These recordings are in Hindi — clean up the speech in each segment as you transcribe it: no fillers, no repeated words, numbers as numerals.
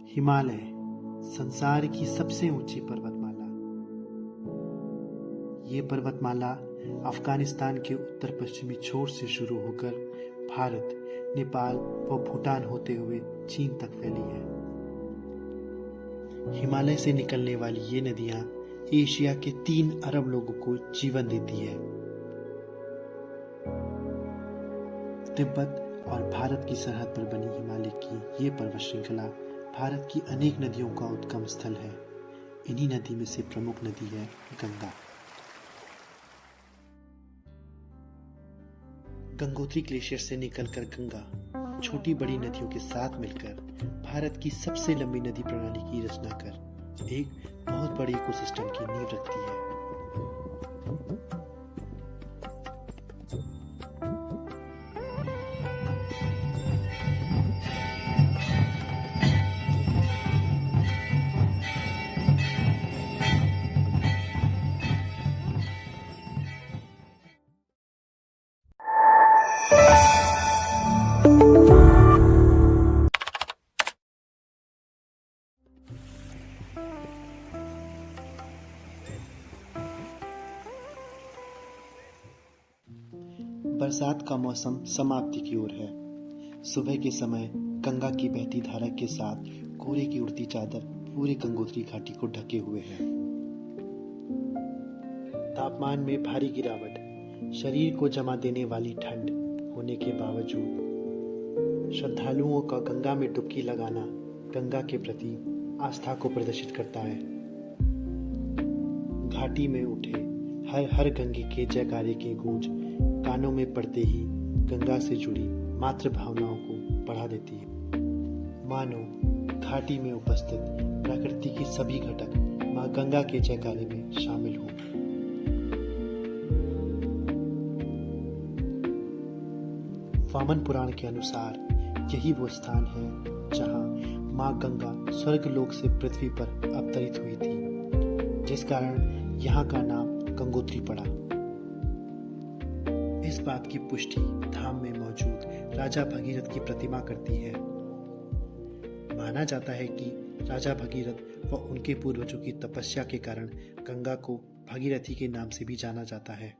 हिमालय संसार की सबसे ऊंची पर्वतमाला। ये पर्वतमाला अफगानिस्तान के उत्तर पश्चिमी छोर से शुरू होकर भारत, नेपाल व भूटान होते हुए चीन तक फैली है। हिमालय से निकलने वाली ये नदियां एशिया के 3 अरब लोगों को जीवन देती है। तिब्बत और भारत की सरहद पर बनी हिमालय की ये पर्वत श्रृंखला भारत की अनेक नदियों का उद्गम स्थल है। इन्हीं नदी में से प्रमुख नदी है गंगा। गंगोत्री ग्लेशियर से निकलकर गंगा छोटी बड़ी नदियों के साथ मिलकर भारत की सबसे लंबी नदी प्रणाली की रचना कर एक बहुत बड़े इकोसिस्टम की नींव रखती है। बरसात का मौसम समाप्ति की ओर है। सुबह के समय गंगा की बहती धारा के साथ कोहरे की उड़ती चादर पूरी गंगोत्री घाटी को ढके हुए है। तापमान में भारी गिरावट, शरीर को जमा देने वाली ठंड होने के बावजूद श्रद्धालुओं का गंगा में डुबकी लगाना गंगा के प्रति आस्था को प्रदर्शित करता है। घाटी में उठे हर हर गंगे के जयकारे की गूंज कानों में पड़ते ही गंगा से जुड़ी मातृ भावनाओं को बढ़ा देती है। मानो घाटी में उपस्थित प्रकृति की सभी घटक मां गंगा के जयकारे में शामिल हों। वामन पुराण के अनुसार यही वो स्थान है जहां मां गंगा स्वर्गलोक से पृथ्वी पर अवतरित हुई थी, जिस कारण यहाँ का नाम गंगोत्री पड़ा। इस बात की पुष्टि धाम में मौजूद राजा भगीरथ की प्रतिमा करती है। माना जाता है कि राजा भगीरथ व उनके पूर्वजों की तपस्या के कारण गंगा को भगीरथी के नाम से भी जाना जाता है।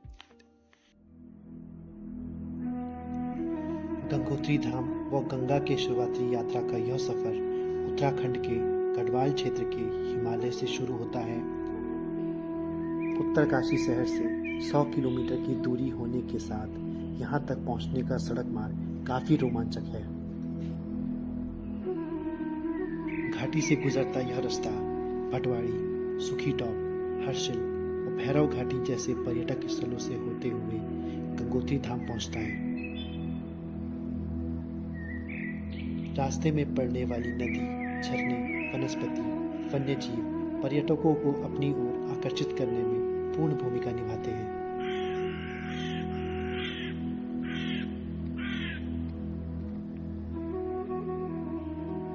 गंगोत्री धाम व गंगा के शिवरात्रि यात्रा का यह सफर उत्तराखंड के गढ़वाल क्षेत्र के हिमालय से शुरू होता है। उत्तरकाशी शहर से 100 किलोमीटर की दूरी होने के साथ यहाँ तक पहुँचने का सड़क मार्ग काफी रोमांचक है। घाटी से गुजरता यह रास्ता भटवाड़ी, सुखीटॉप, हर्षिल और भैरव घाटी जैसे पर्यटक स्थलों से होते हुए गंगोत्री धाम पहुँचता है। रास्ते में पड़ने वाली नदी, झरने, वनस्पति, वन्यजीव पर्यटकों को अपनी ओर आकर्षित करने में पूर्ण भूमिका निभाते हैं।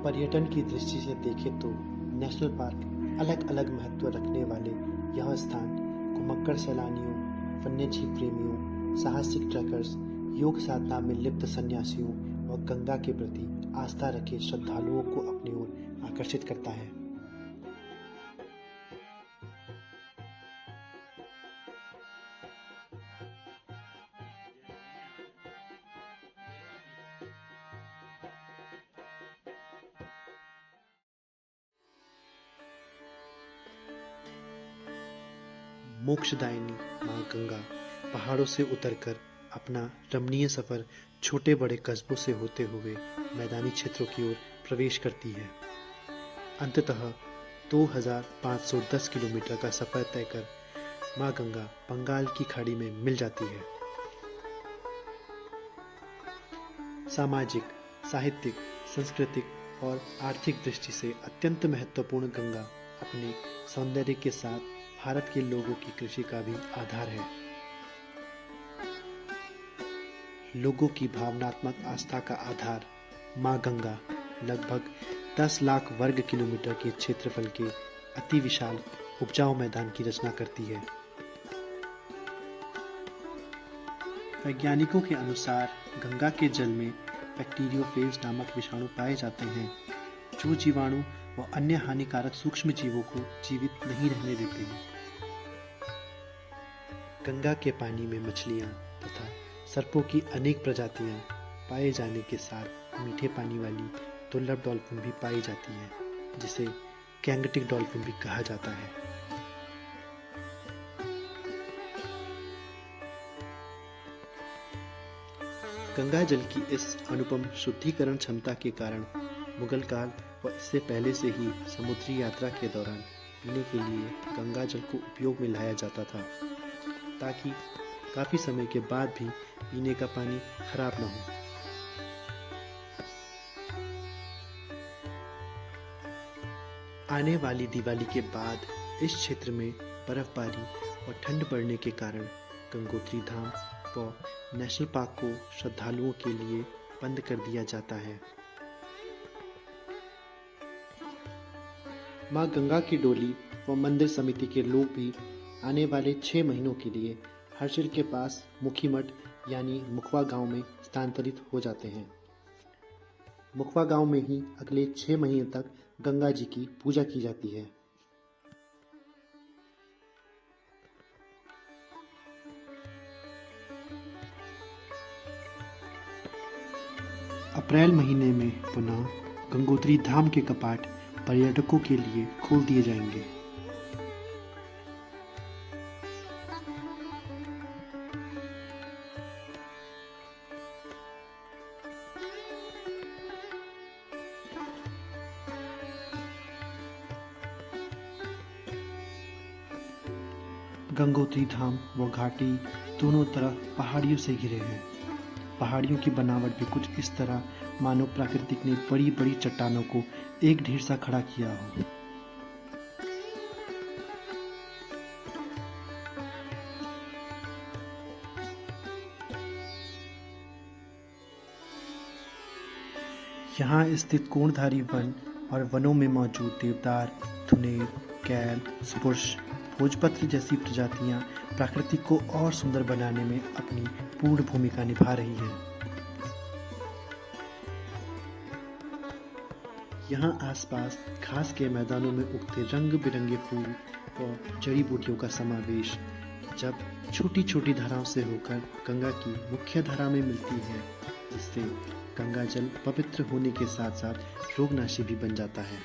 पर्यटन की दृष्टि से देखें तो नेशनल पार्क अलग अलग महत्व रखने वाले यह स्थान घुमक्कड़ सैलानियों, वन्यजीव प्रेमियों, साहसिक ट्रैकर्स, योग साधना में लिप्त सन्यासियों और गंगा के प्रति आस्था रखे श्रद्धालुओं को अपनी ओर आकर्षित करता है। मोक्षदायिनी मां गंगा पहाड़ों से उतरकर अपना रमणीय सफर छोटे बड़े कस्बों से होते हुए मैदानी क्षेत्रों की ओर प्रवेश करती है। अंततः 2510 किलोमीटर का सफर तय कर मां गंगा बंगाल की खाड़ी में मिल जाती है। सामाजिक, साहित्यिक, सांस्कृतिक और आर्थिक दृष्टि से अत्यंत महत्वपूर्ण गंगा अपने सौंदर्य के साथ भारत के लोगों की कृषि का भी आधार है। लोगों की भावनात्मक आस्था का आधार मां गंगा लगभग 10 लाख वर्ग किलोमीटर के क्षेत्रफल के अति विशाल उपजाऊ मैदान की रचना करती है। वैज्ञानिकों के अनुसार गंगा के जल में बैक्टीरियोफेज नामक विषाणु पाए जाते हैं, जो जीवाणु व अन्य हानिकारक सूक्ष्म जीवों को जीवित नहीं रहने देते हैं। गंगा के पानी में मछलियाँ तथा सर्पों की अनेक प्रजातियाँ पाए जाने के साथ मीठे पानी वाली दुर्लभ डॉल्फिन भी पाई जाती है, जिसे गैंगटिक डॉल्फिन भी कहा जाता है। गंगा जल की इस अनुपम शुद्धिकरण क्षमता के कारण मुगल काल व इससे पहले से ही समुद्री यात्रा के दौरान पीने के लिए गंगा जल को उपयोग में लाया जाता था, ताकि काफी समय के बाद भी पीने का पानी खराब न हो। आने वाली दिवाली के बाद इस क्षेत्र में बर्फबारी और ठंड बढ़ने के कारण गंगोत्री धाम व नेशनल पार्क को श्रद्धालुओं के लिए बंद कर दिया जाता है। मां गंगा की डोली व मंदिर समिति के लोग भी आने वाले 6 महीनों के लिए हर्षिल के पास मुखीमठ यानी मुखवा गांव में स्थानांतरित हो जाते हैं। मुखवा गांव में ही अगले 6 महीने तक गंगा जी की पूजा की जाती है। अप्रैल महीने में पुनः गंगोत्री धाम के कपाट पर्यटकों के लिए खोल दिए जाएंगे। गंगोत्री धाम व घाटी दोनों तरफ पहाड़ियों से घिरे हैं। पहाड़ियों की बनावट भी कुछ इस तरह मानो प्राकृतिक ने बड़ी बड़ी चट्टानों को एक ढेर सा खड़ा किया हो। यहाँ स्थित कोणधारी वन और वनों में मौजूद देवदार, धुनेर, कैल, स्पुर्श, भोजपत्र जैसी प्रजातियां प्रकृति को और सुंदर बनाने में अपनी पूर्ण भूमिका निभा रही हैं। यहाँ आसपास घास के मैदानों में उगते रंग बिरंगे फूल और जड़ी बूटियों का समावेश जब छोटी छोटी धाराओं से होकर गंगा की मुख्य धारा में मिलती है, जिससे गंगा जल पवित्र होने के साथ साथ रोगनाशी भी बन जाता है।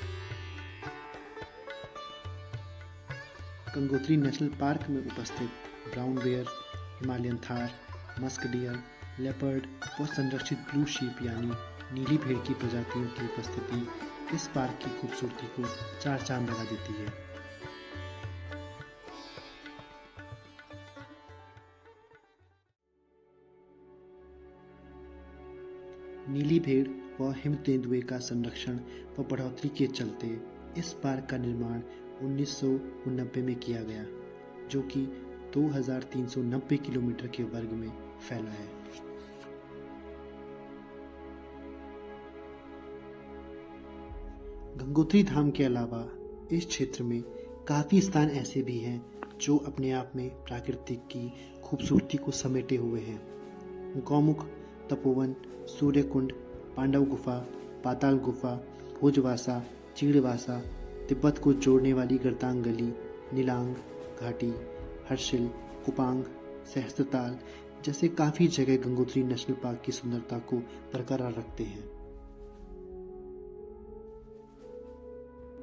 गंगोत्री नेशनल पार्क में उपस्थित brown bear, Himalayan tahr, musk deer, leopard व संरक्षित ब्लू शीप यानी नीली भेड़ की प्रजातियों की उपस्थिति इस पार्क की खूबसूरती को 4 चांद लगा देती है। नीली भेड़ व हिम तेंदुए का संरक्षण व बढ़ोतरी के चलते इस पार्क का निर्माण 1990 में किया गया, जो कि 2390 किलोमीटर के वर्ग में फैला है। गंगोत्री धाम के अलावा इस क्षेत्र में काफी स्थान ऐसे भी हैं जो अपने आप में प्राकृतिक की खूबसूरती को समेटे हुए हैं। गौमुख, तपोवन, सूर्यकुंड, पांडव गुफा, पाताल गुफा, भोजवासा, चीड़वासा, तिब्बत को जोड़ने वाली गर्तांग गली, नीलांग घाटी, हर्षिल, कुपांग, सहस्त्रताल जैसे काफ़ी जगह गंगोत्री नेशनल पार्क की सुंदरता को बरकरार रखते हैं।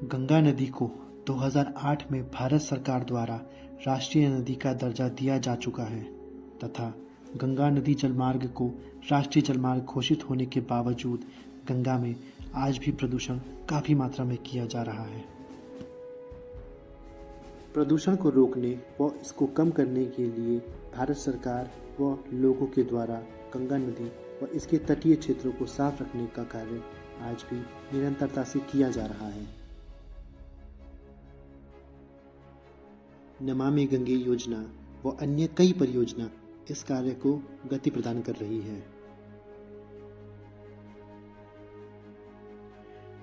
गंगा नदी को 2008 में भारत सरकार द्वारा राष्ट्रीय नदी का दर्जा दिया जा चुका है तथा गंगा नदी जलमार्ग को राष्ट्रीय जलमार्ग घोषित होने के बावजूद गंगा में आज भी प्रदूषण काफ़ी मात्रा में किया जा रहा है। प्रदूषण को रोकने व इसको कम करने के लिए भारत सरकार व लोगों के द्वारा गंगा नदी व इसके तटीय क्षेत्रों को साफ रखने का कार्य आज भी निरंतरता से किया जा रहा है। नमामि गंगे योजना व अन्य कई परियोजना इस कार्य को गति प्रदान कर रही है।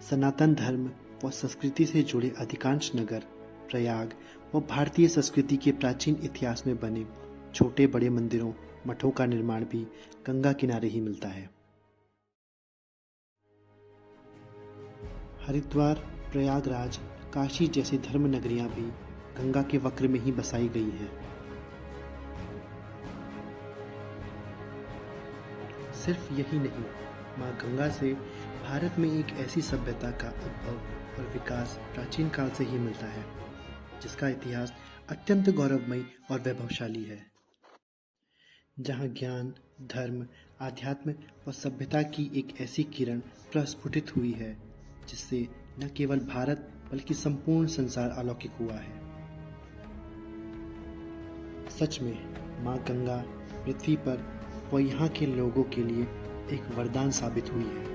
सनातन धर्म व संस्कृति से जुड़े अधिकांश नगर, प्रयाग व भारतीय संस्कृति के प्राचीन इतिहास में बने छोटे बड़े मंदिरों, मठों का निर्माण भी गंगा किनारे ही मिलता है। हरिद्वार, प्रयागराज, काशी जैसी धर्म नगरियां भी गंगा के वक्र में ही बसाई गई हैं। सिर्फ यही नहीं, माँ गंगा से भारत में एक ऐसी सभ्यता का उद्भव और विकास प्राचीन काल से ही मिलता है, जिसका इतिहास अत्यंत गौरवमयी और वैभवशाली है। जहाँ ज्ञान, धर्म, आध्यात्म व सभ्यता की एक ऐसी किरण प्रस्फुटित हुई है, जिससे न केवल भारत बल्कि संपूर्ण संसार अलौकिक हुआ है। सच में माँ गंगा पृथ्वी पर व यहाँ के लोगों के लिए एक वरदान साबित हुई है।